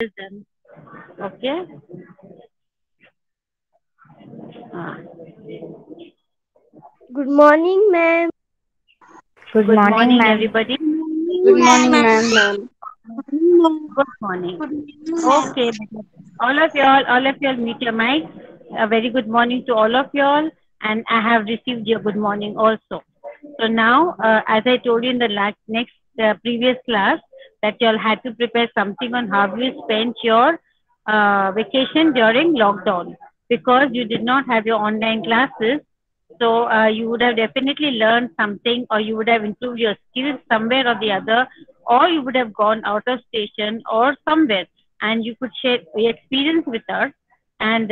present. Okay. Good morning, ma'am. Good Good morning, morning, ma'am. everybody. Good Morning, morning, ma'am. ma'am. Good morning. Good morning, ma'am. Okay, all of y'all, meet your mic. A very good morning to all of y'all, and I have received your good morning also. So now, as I told you in the previous class, that y'all had to prepare something on how you spent your vacation during lockdown because you did not have your online classes. So you would have definitely learned something, or you would have improved your skills somewhere or the other, or you would have gone out of station or somewhere, and you could share your experience with us. And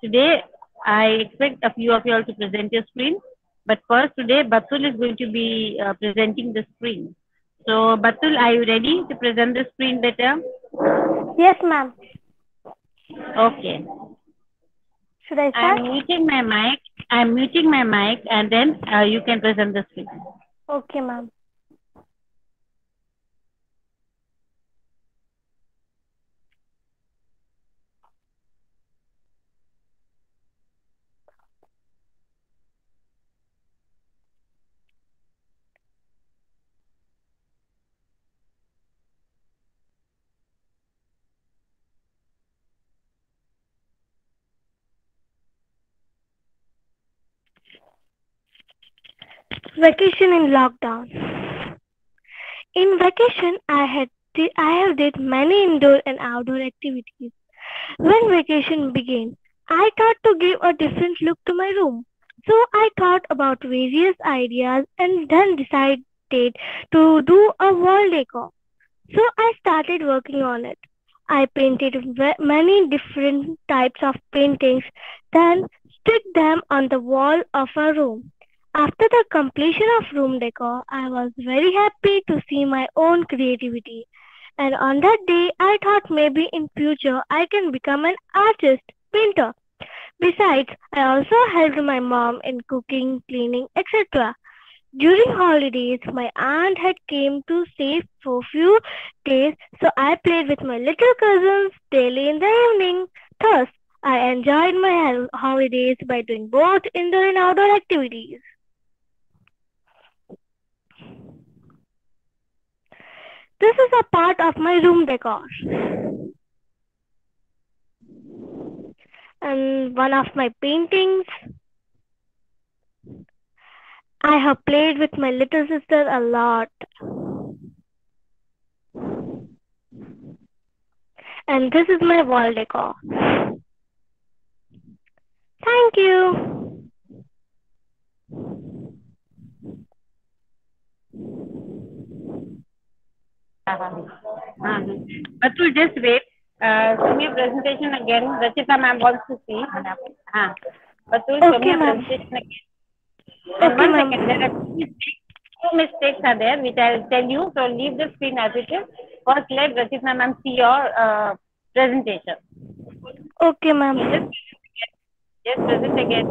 today, I expect a few of you all to present your screen. But first, today, Batul is going to be presenting the screen. So, Batul, are you ready to present the screen better? Yes, ma'am. Okay. Should I I'm start? muting my mic. I'm muting my mic, and then you can present the screen. Okay, ma'am. Vacation in lockdown. In vacation, I have did many indoor and outdoor activities. When vacation began, I thought to give a different look to my room. So I thought about various ideas and then decided to do a wall decor. So I started working on it. I painted many different types of paintings, then stick them on the wall of a room. After the completion of room decor, I was very happy to see my own creativity. And on that day, I thought maybe in future I can become an artist, painter. Besides, I also helped my mom in cooking, cleaning, etc. During holidays, my aunt had came to stay for few days, so I played with my little cousins daily in the evening. Thus, I enjoyed my holidays by doing both indoor and outdoor activities. This is a part of my room decor and one of my paintings. I have played with my little sister a lot. And this is my wall decor. Thank you. Batul, just wait. Show me your presentation again. Rachita ma'am wants to see. Batul, show me Okay, your ma'am. presentation again. And Okay, one ma'am. second, there are two mistakes are there, which I'll tell you. So leave the screen as it is. First, let Rachita ma'am see your presentation. Okay, So ma'am. just present again.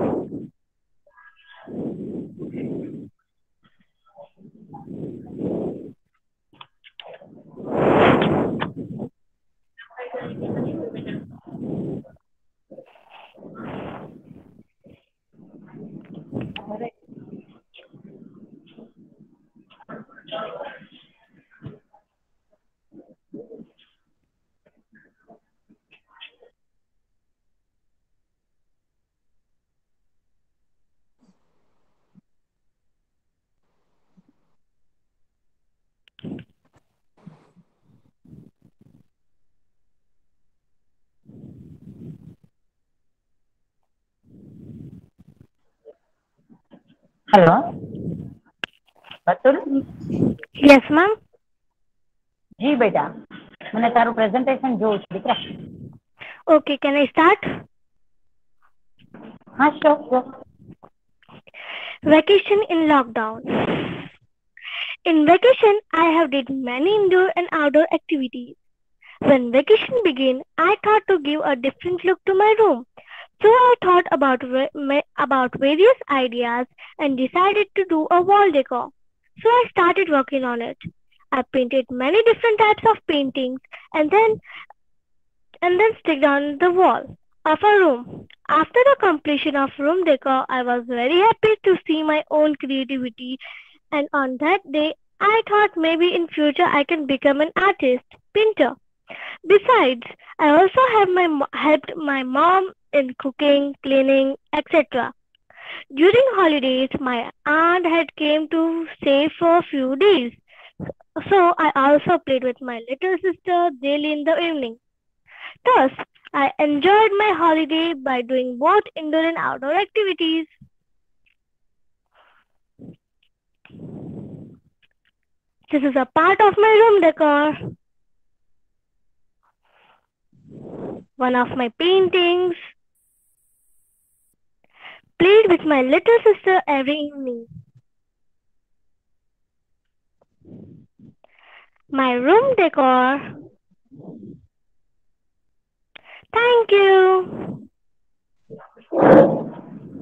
Hello, Batul. Yes, ma'am. જી બેટા મને તારું presentation જોવું છે દીકરા. Okay, can I start? હા sure. Vacation in lockdown. In vacation, I have did many indoor and outdoor activities. When vacation began, I thought to give a different look to my room. So I thought about various ideas and decided to do a wall decor. So I started working on it. I painted many different types of paintings and then and then stick on the wall of a room. After the completion of room decor, I was very happy to see my own creativity, and on that day, I thought maybe in future I can become an artist, painter. Besides, I also have helped my mom in cooking, cleaning, etc. During holidays, my aunt had came to stay for a few days, so I also played with my little sister daily in the evening. Thus, I enjoyed my holiday by doing both indoor and outdoor activities. This is a part of my room decor. One of my paintings, played with my little sister every evening. My room decor. Thank you.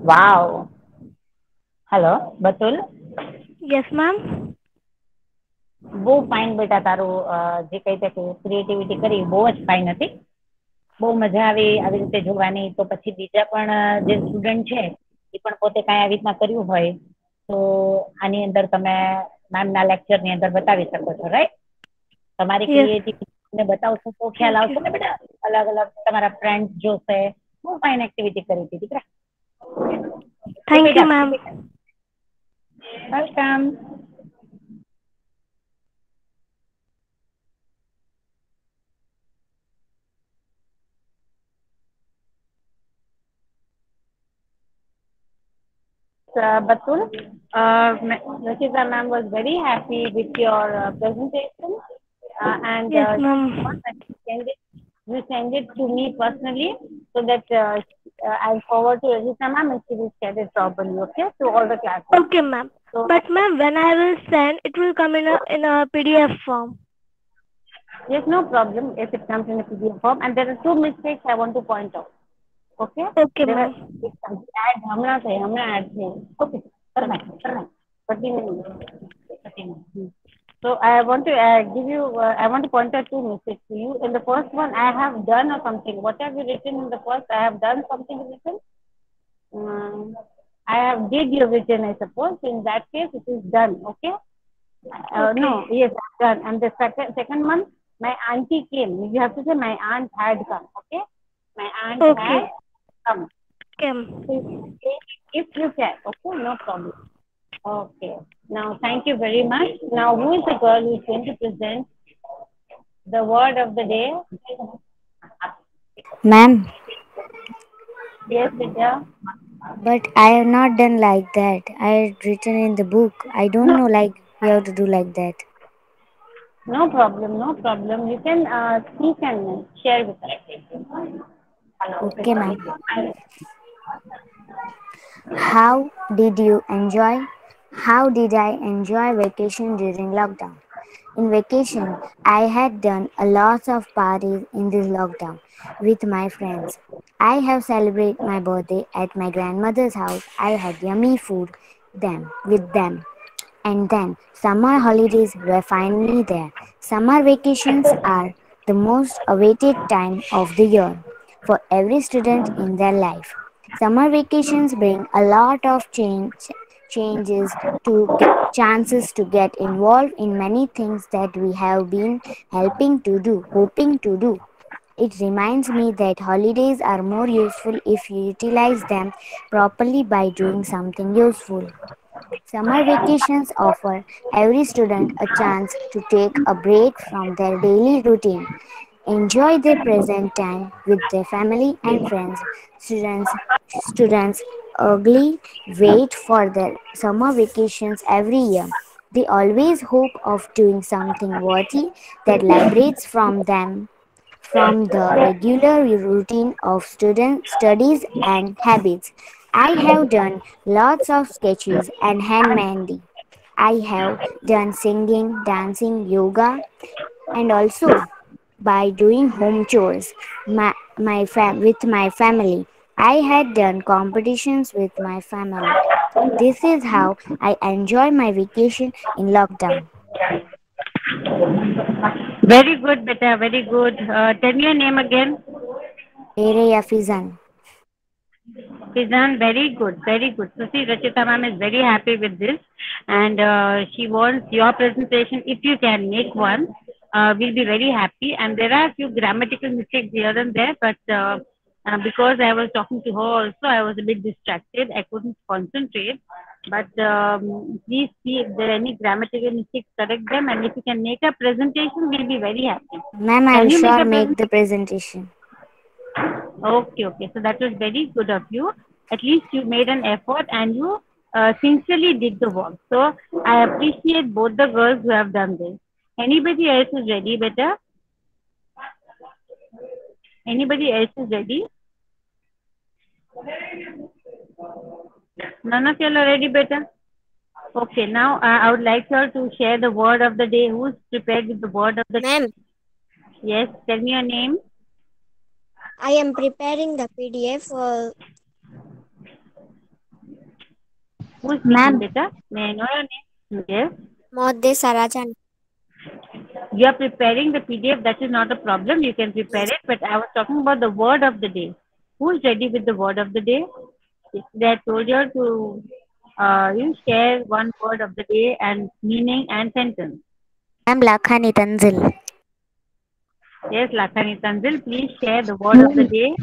Wow. Hello Batul, Yes, ma'am. બહુ fine બેટા તારું જે કઈ તે creativity કરી બહુ જ fine હતી. બહુ મજા આવી આવી રીતે જોવાની. તો પછી બીજા પણ જે સ્ટુડન્ટ છે એ પણ પોતે કાંઈ આવી રીતના કર્યું હોય તો આની અંદર તમે મેમના લેક્ચરની અંદર બતાવી શકો છો, રાઈટ? તમારી Yes. ક્રિએટિવિટી બતાવશો તો ખ્યાલ Thank આવશે ને you. બેટા. અલગ અલગ તમારા ફ્રેન્ડ્સ જોશે. બહુ ફાઇન એક્ટિવિટી કરી હતી દીકરા. Thank you, ma'am. Welcome. Batul, Rashida ma'am was very happy with your presentation, and Yes, she ma'am. thought that you send it to me personally so that I'll forward to Rashida ma'am and she will share it properly, okay, to all the classes. Okay, ma'am. So, But ma'am, when I will send, it will come in a PDF form. yes, no problem if it comes in a PDF form. And there are two mistakes I want to point out. Okay? Okay, There are ma'am. add hamna add thing. Okay, करना 30 minutes. 30 minutes. So I want to give you, I want to point out two mistakes to you. In the first one, I have done or something. What have you written in the first? I have done something written. Um, I have did you written, I suppose. In that case, it is done. Okay. Okay. No, yes, I've done. And the second one, my auntie came. You have to say my aunt had come. Okay. My aunt Okay. had come. Okay. If you can, okay, no problem. Okay. Now, thank you very much. Now, who is the girl who is going to present the word of the day? Ma'am, Yes, Vidya. but I have not done like that. I had written in the book. I don't No, know like we have to do like that. no problem, no problem. You can speak and share with us. Hello. Okay, ma'am. How did you enjoy? How did I enjoy vacation during lockdown? In vacation, I had done a lot of parties in this lockdown with my friends. I have celebrated my birthday at my grandmother's house. I had yummy food them with them. And then summer holidays were finally there. Summer vacations are the most awaited time of the year for every student in their life. Summer vacations bring a lot of changes to chances to get involved in many things that we have been hoping to do. It reminds me that holidays are more useful if you utilize them properly by doing something useful. Summer vacations offer every student a chance to take a break from their daily routine, enjoy their present time with their family and friends. Students eagerly wait for their summer vacations every year. They always hope of doing something worthy that liberates from the regular routine of student studies and habits. I have done lots of sketches and hand mehndi. I have done singing, dancing, yoga, and also by doing home chores with my family. I had done competitions with my family. This is how I enjoy my vacation in lockdown. Very good, beta. Very good. Tell me your name again. Tere ya Fizan. Fizan, very good, very good. So see, Rachita ma'am is very happy with this, and she wants your presentation. If you can make one, we'll be very happy. And there are a few grammatical mistakes here and there, but because I was talking to her also, I was a bit distracted. I couldn't concentrate. But please see if there are any grammatical mistakes, correct them. And if you can make a presentation, we'll be very happy. Ma'am, I'll Can you make sure a make presentation? the presentation. Okay, okay. So that was very good of you. At least you made an effort and you sincerely did the work. So I appreciate both the girls who have done this. Anybody else is ready, better? Anybody else is ready? None of y'all are ready, better? Okay, now I would like her to share the word of the day. Who's prepared with the word of the day? Ma'am, Yes, tell me your name. I am preparing the PDF. Who's speaking, Ma'am, better? May I know your name? Yes. Modde Sarajan. You are preparing the PDF, that is not a problem. You can prepare Yes. it, but I was talking about the word of the day. Who is ready with the word of the day? Yesterday I told you to you share one word of the day and meaning and sentence. Ma'am, Lakhani Tanzil. Yes, Lakhani Tanzil, please share the word of the day.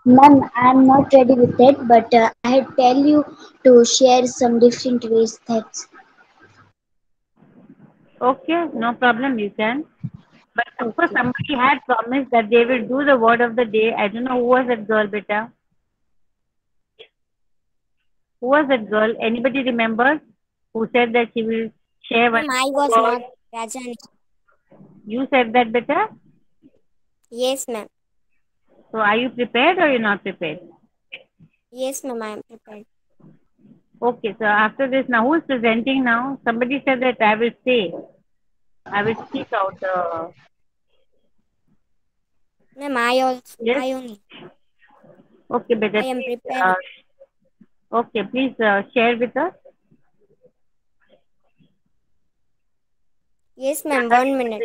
ma'am, I'm not ready with it, but I had tell you to share some different ways that Okay, no problem, you can. But of course, okay. somebody had promised that they will do the word of the day. I don't know who was that girl, beta. Who was that girl? Anybody remembers? Who said that she will share one Ma'am, I was word? not present. You said that, beta. Yes, ma'am. So are you prepared or you're not prepared? Yes, ma'am, I am prepared. Okay, so after this, now who's presenting now? Somebody said that I will say, I will speak out. Ma'am, Yes? I only. Okay, better I am please. preparing. Okay, please share with us. Yes, ma'am, 1 minute.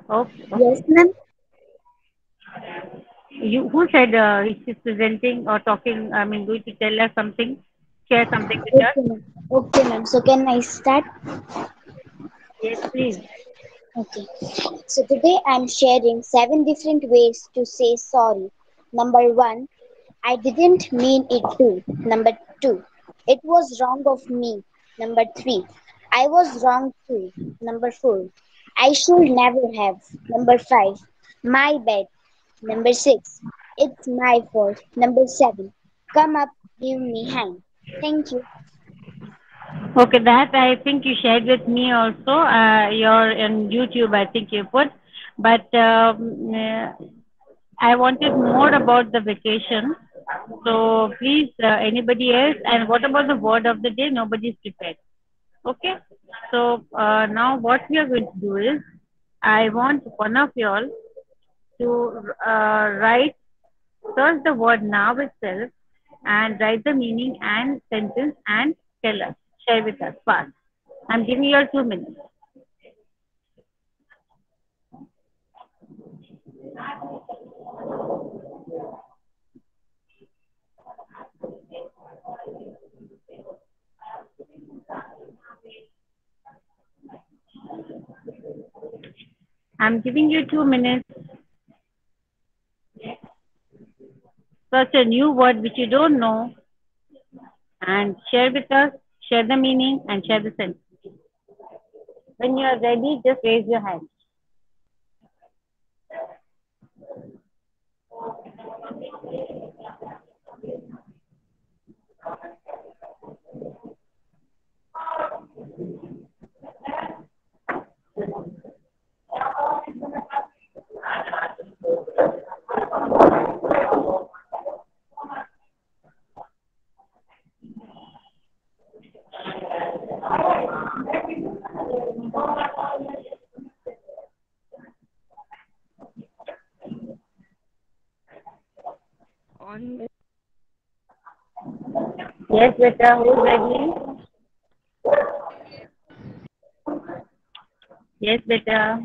Okay, Yes, okay. ma'am. You who said she's presenting or talking? I mean, going to tell us something, share something with us. Okay, ma'am. Okay, ma'am. So can I start? Yes, please. Okay. So today I'm sharing 7 different ways to say sorry. Number one, I didn't mean it to. Number two, it was wrong of me. Number three, I was wrong too. Number four, I should never have. Number five, my bad. Number six, it's my fault. Number seven, come up, give me hand. Thank you. Okay, that I think you shared with me also. You're on YouTube, I think you put. But I wanted more about the vacation. So please, anybody else? And what about the word of the day? Nobody is prepared. Okay. So now what we are going to do is, I want one of you all to write, search the word now itself and write the meaning and sentence and tell us, share with us fast. I'm giving you all 2 minutes. I'm giving you 2 minutes. Search a new word which you don't know and share with us, share the meaning and share the sentence. When you are ready, just raise your hand. Yes, beta, who's ready? Yes, beta.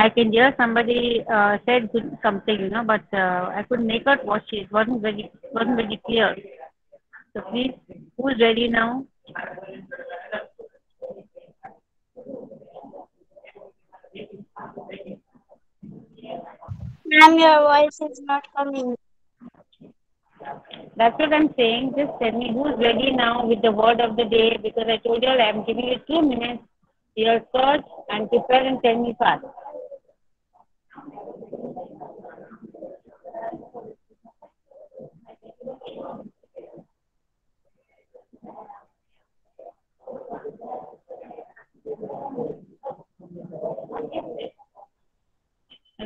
I can hear somebody said something, but I couldn't make out what she. It wasn't very clear. So please, who's ready now? Ma'am, your voice is not coming. That's what I'm saying. Just tell me who's ready now with the word of the day, because I told you I'm giving you 2 minutes. You'll search and prepare and tell me fast.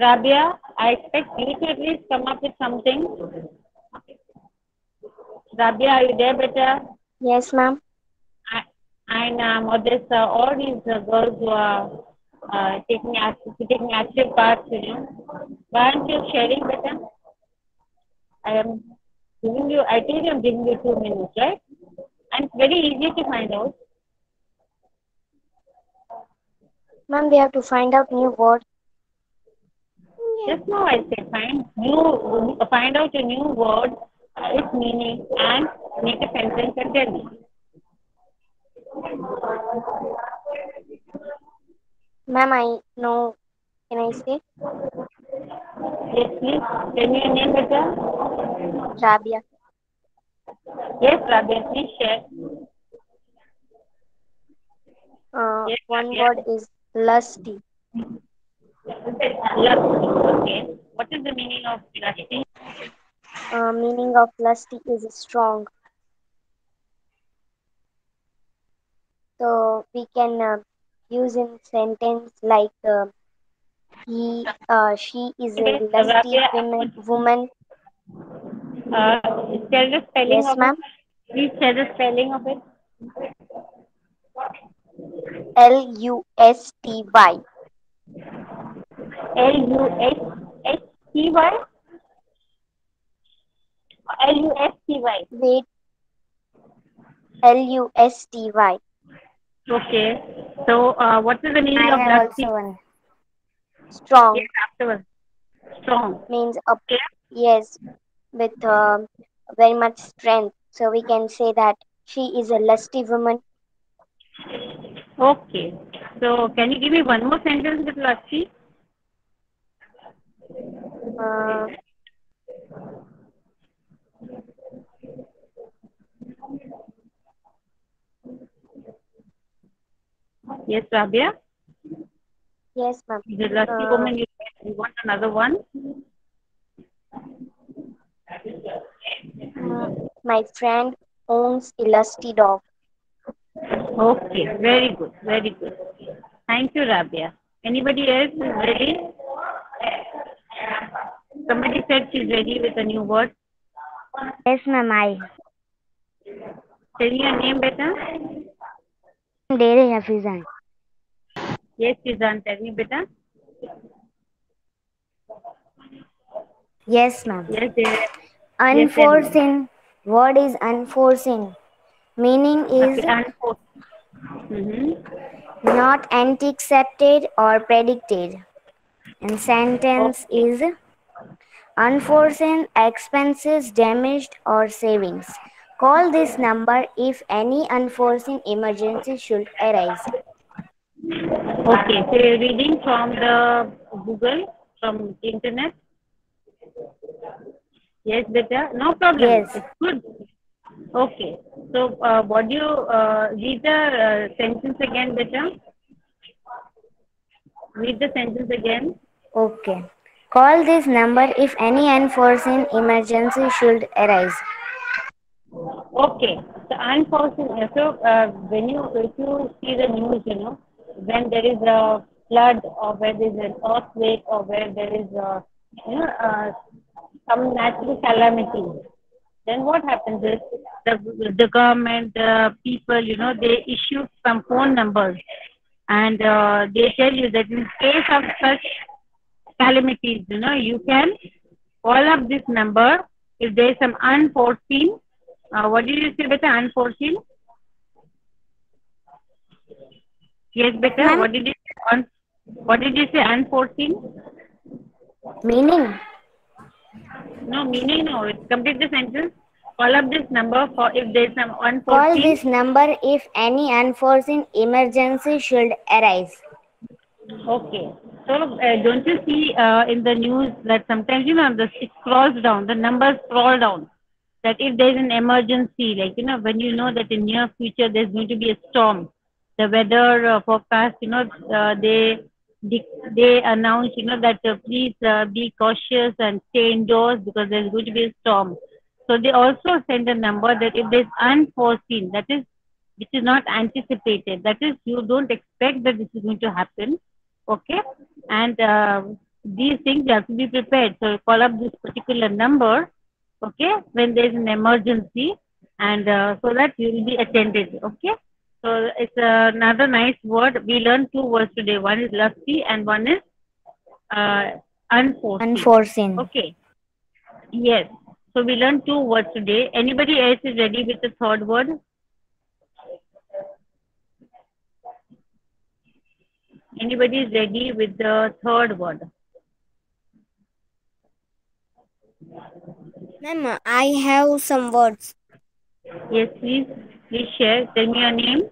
Rabia, I expect you to at least come up with something. Rabia, are you there, beta? Yes, ma'am. And Modesta, all these girls who are taking active part. Why aren't you sharing, beta? I told you I'm giving you 2 minutes, right? And it's very easy to find out. Ma'am, we have to find out new words. Just now I said find out a new word, its meaning, and make a sentence and tell me. Ma'am, I know. Can I say? Yes, please. Tell me your name, beta. Rabia. Yes, Rabia, please share. Yes, One Rabia. word is lusty. Lusty. Okay. What is the meaning of lusty? Meaning of lusty is strong. So we can use in sentence like she is a lusty Rabia, woman. tell the spelling Yes, of it. ma'am. Please tell the spelling of it. Lusty. Lusty. Lusty. Wait, lusty. Okay. So, what is the meaning I of have lusty? also one. Yes, Strong afterwards. Strong. means up. Okay. Yes, with very much strength. So we can say that she is a lusty woman. Okay. So, can you give me one more sentence with lusty? Uh, Yes, Rabia. yes, ma'am. The lusty Uh, woman. You want another one? my friend owns a lusty dog. Okay. Very good. Very good. Thank you, Rabia. Anybody else is ready? Somebody said she's ready with a new word. Yes, ma'am. I Tell me your name, beta. am Dere Hafizan. Yes, Suzanne. Tell me, beta. Yes, ma'am. Yes, dear. Yes, tell me. Unforeseen. Word is unforeseen. Meaning is Okay, unforced. not anticipated or predicted. And sentence Okay. is unforeseen expenses, damaged or savings. Call this number if any unforeseen emergency should arise. Okay, so you're reading from the Google, from the internet? Yes, beta. No problem. Yes. It's good. Okay. So, what do you read the sentence again, beta? Read the sentence again. Okay. Call this number if any unforeseen emergency should arise. Okay. So unforeseen. So if you see the news, when there is a flood or where there is an earthquake or where there is some natural calamity, then what happens is the government, the people, they issue some phone numbers, and they tell you that in case of such calamities, you can call up this number if there is some unforeseen. What did you say, beta? Unforeseen? Yes, beta. Ma'am? What did you say? What did you say? Unforeseen? Meaning? No, meaning no. Complete the sentence. Call up this number for if there is some Call unforeseen. this number if any unforeseen emergency should arise. Okay. So don't you see in the news that sometimes it scrolls down, the numbers scroll down. That if there is an emergency, like when you know that in near future there's going to be a storm, the weather forecast, they announce, that please be cautious and stay indoors because there's going to be a storm. So they also send a number that if there's unforeseen, that is which is not anticipated, that is you don't expect that this is going to happen. Okay, and these things you have to be prepared. So call up this particular number, okay, when there is an emergency, and so that you will be attended. Okay, so it's another nice word. We learned two words today. One is lucky and one is uh, unforeseen. Unforeseen. Okay, yes. So we learned two words today. Anybody else is ready with the third word? Anybody is ready with the third word? Ma'am, I have some words. Yes, please. Please share. Tell me your name.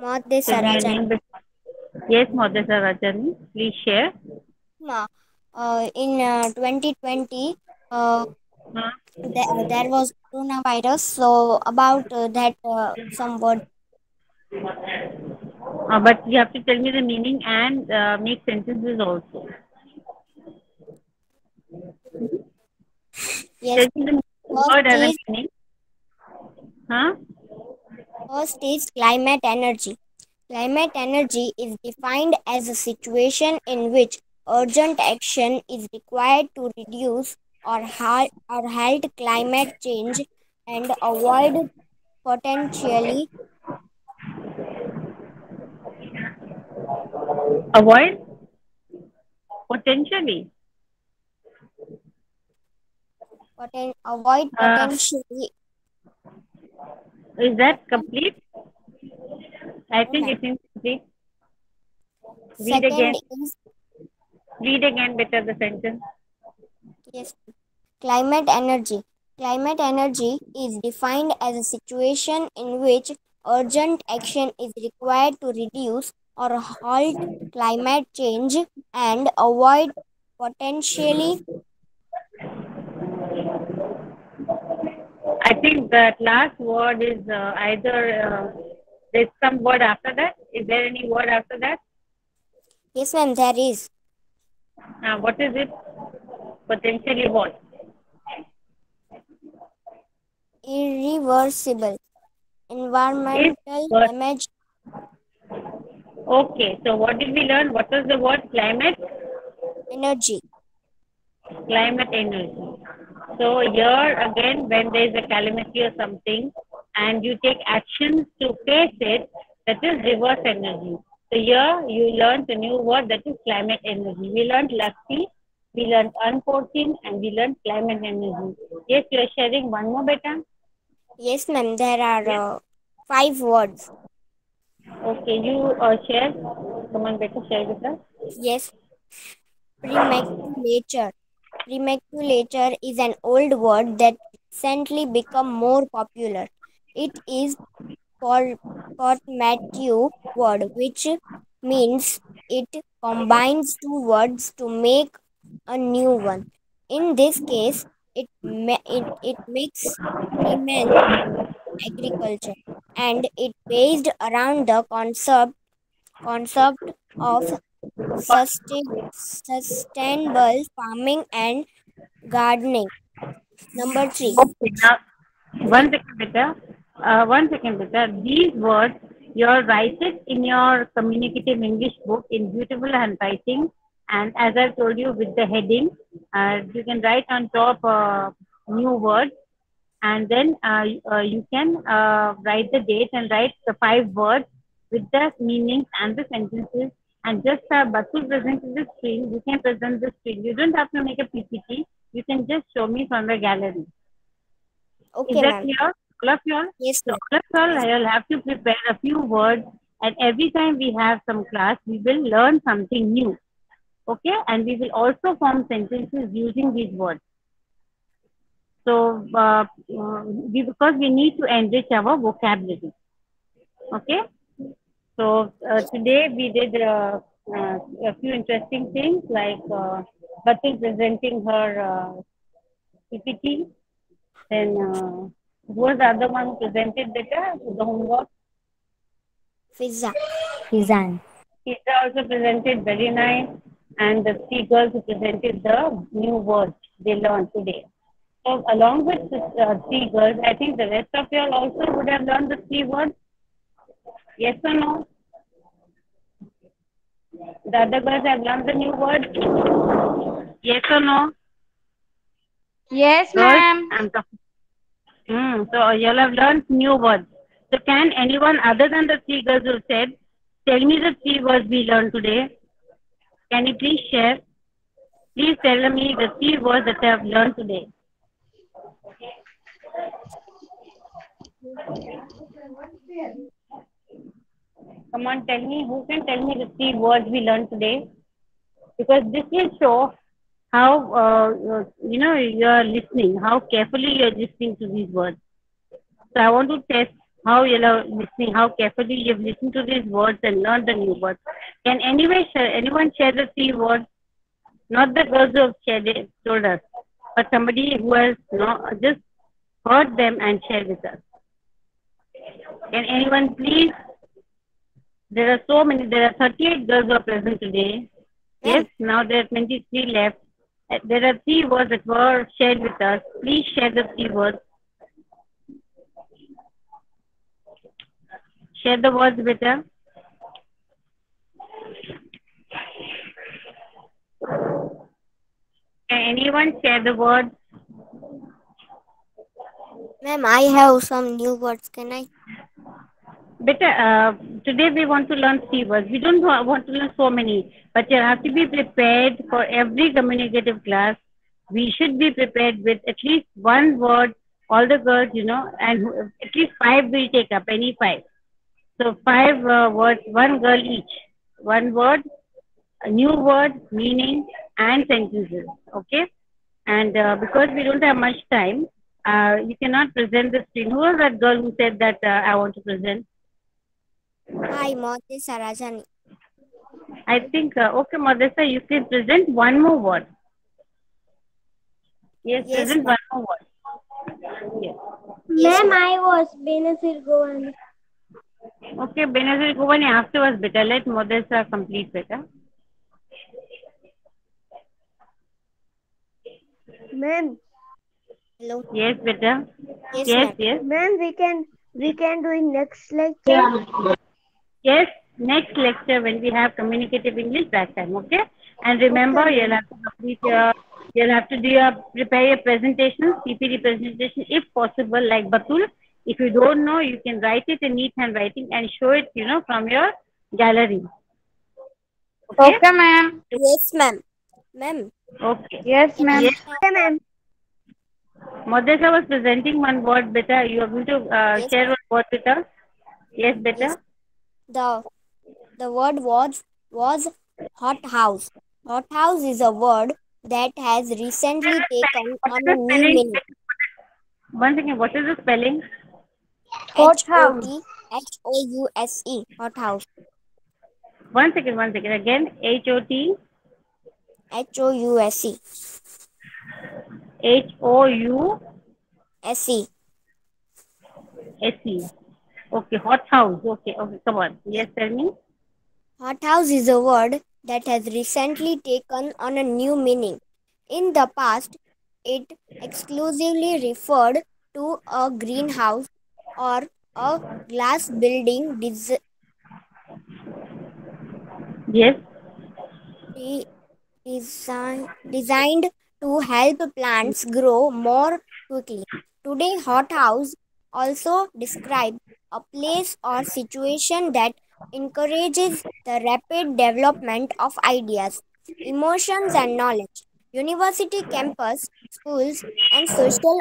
Madde Tell me your Sarajani. name. Yes, Madhesa Rajani. Please share. In 2020, Huh? there was coronavirus. So about that, some words. But you have to tell me the meaning and make sentences also. Yes. Tell me the First word and the is meaning. Huh? First is climate energy. Climate energy is defined as a situation in which urgent action is required to reduce or halt climate change and avoid potentially Avoid? Potentially. Uh, potentially. is that complete? I No, think ma'am. it's incomplete. Read Second again. is Read again better the sentence. yes, climate energy. Climate energy is defined as a situation in which urgent action is required to reduce or halt climate change and avoid potentially. I think that last word is either there's some word after that. Is there any word after that? Yes, ma'am, there is What is it? Potentially what? irreversible Is environmental what? damage. Okay. So what did we learn? What was the word? Climate? Energy. Climate energy. So here again, when there is a calamity or something, and you take actions to face it, that is reverse energy. So here you learned a new word, that is climate energy. We learned lucky, we learned unforeseen, and we learned climate energy. Yes, you are sharing one more beta. Yes, ma'am, there are 5 words. Okay, you share. Come on, beta, share with us. Yes, premaculature. Premaculature is an old word that recently become more popular. It is portmanteau word which means it combines two words to make a new one. In this case, it makes premen agriculture, and it based around the concept of sustainable farming and gardening. Number 3. Okay, now one second, beta. One second, beta. These words, you'll write it in your communicative English book in beautiful handwriting. And as I told you with the heading, you can write on top new words. And then you can write the date and write the 5 words with the meanings and the sentences. And just Batul presented the screen, you can present the screen. You don't have to make a PPT. You can just show me from the gallery. Is Okay, that ma'am. clear? All of you all? Yes, So ma'am. all of you all, Yes. I'll have to prepare a few words And every time we have some class, we will learn something new. Okay, and we will also form sentences using these words. So, because we need to enrich our vocabulary. Okay, so today we did a few interesting things like Batul presenting her PPT. Then, who was the other one who presented the homework? Fiza. Fizan. Pizza also presented very nice, and the three girls who presented the new words they learned today. So along with the three girls, I think the rest of you all also would have learned the three words. Yes or no? The other girls have learned the new words. Yes or no? Yes, Girls, ma'am. I'm talking. So you all have learned new words. So can anyone other than the three girls who said, tell me the three words we learned today? Can you please share? Please tell me the three words that I have learned today. Come on, tell me. Who can tell me the three words we learned today? Because this will show how you're listening, how carefully you're listening to these words. So I want to test how you're listening, how carefully you've listened to these words and learned the new words. Can anyone share the three words? Not the girls who have told us, but somebody who has just heard them and shared with us. Can anyone please? There are so many. There are 38 girls who are present today. Yes, now there are 23 left. There are three words that were shared with us. Please share the three words. Share the words, beta. Can anyone share the words? Ma'am, I have some new words. Can I? Beta, today we want to learn three words. We don't want to learn so many, but you have to be prepared for every communicative class. We should be prepared with at least one word. All the girls, and at least five will take up, any five. So five words, one girl each. One word, a new word, meaning, and sentences. Okay? And because we don't have much time, you cannot present the screen. Who was that girl who said that I want to present? Hi, Moti Sarajani. I think, okay, Madhesa, you can present one more word. Yes, present one more word. Yes. Ma'am, I was Benazir Govani. Okay, Benazir Govani afterwards, beta. Let Madhesa complete, beta. Ma'am. Hello. Yes, beta. Yes, Yes. Ma'am, we can do in next lecture. Yes, next lecture when we have communicative English that time, okay? And remember, Okay, you'll have to complete you'll have to prepare your presentation, PPT presentation, if possible, like Batul. If you don't know, you can write it in neat handwriting and show it, from your gallery. Okay, ma'am. Yes, ma'am. Ma'am. Okay. Yes, ma'am. Yes. Okay, ma'am. Madhesa was presenting one word, beta. You are going to Yes, share one word with us. Yes, beta. Yes. The word was hot house. Hot house is a word that has recently taken What on is a the new spelling? meaning. One second, what is the spelling? Hot house. HOTHOUSE. Hot house. One second. Again, HOT. HOUSE. HOUSE. SE. Okay, hot house. Okay, come on. Yes, tell me. Hot house is a word that has recently taken on a new meaning. In the past, it exclusively referred to a greenhouse or a glass building Yes. designed to help plants grow more quickly. Today, hothouse also describes a place or situation that encourages the rapid development of ideas, emotions, and knowledge. University campus, schools, and social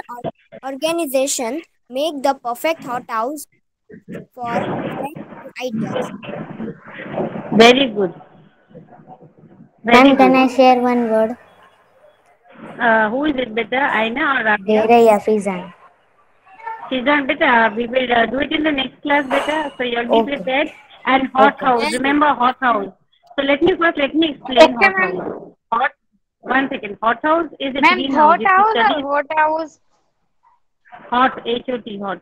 organizations make the perfect hothouse for fresh ideas. Very good. Very Ma'am, can good. I share one word? Who is it better, Aina or Rabia? Dere Yafizan. Shizan, better. We will do it in the next class better. So you'll be Okay. prepared. And hot Okay. house. Remember hot house. So let me explain hot house. Hot. 1 second. Hot house is a Ma'am, greenhouse. thought If you house study or what house? hot, H-O-T, hot.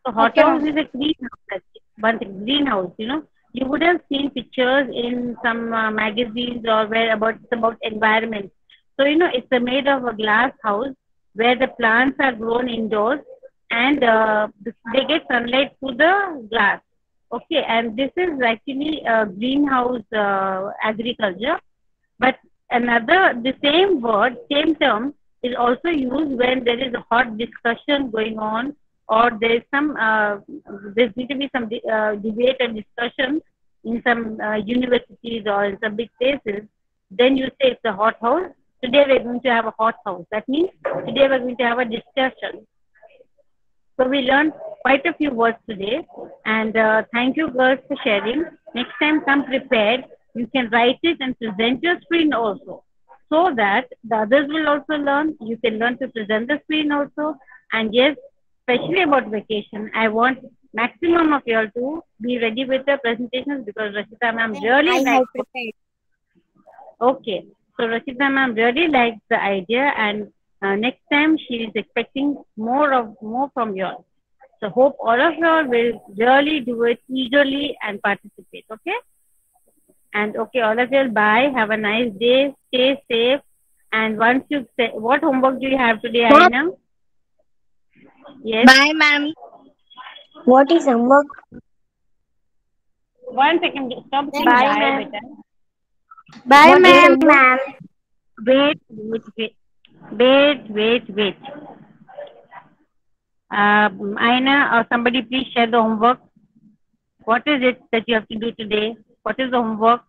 So Okay, hothouse ma'am. is a greenhouse. One thing, greenhouse. You would have seen pictures in some magazines or where about environment. So it's made of a glass house where the plants are grown indoors and they get sunlight through the glass. Okay, and this is actually greenhouse agriculture. But the same word, same term is also used when there is a hot discussion going on or there's going to be some debate and discussion in some universities or in some big places. Then you say it's a hot house. Today we're going to have a hot house. That means today we're going to have a discussion. So we learned quite a few words today, and thank you girls for sharing. Next time come prepared. You can write it and present your screen also, so that the others will also learn. You can learn to present the screen also. And yes, especially about vacation, I want maximum of you all to be ready with the presentations because Rashida ma'am I really have likes. prepared. Okay, so Rashida ma'am really likes the idea, and next time she is expecting more from you all. So hope all of you all will really do it eagerly and participate. Okay, and okay, all of you all, bye. Have a nice day. Stay safe. And once you say, what homework do you have today, Aina? Yes. Bye, ma'am. What is homework? 1 second. Stop saying Bye, bye, ma'am. beta. Bye, What is Yes, ma'am. homework? ma'am. Wait. Aina or somebody please share the homework. What is it that you have to do today? What is the homework?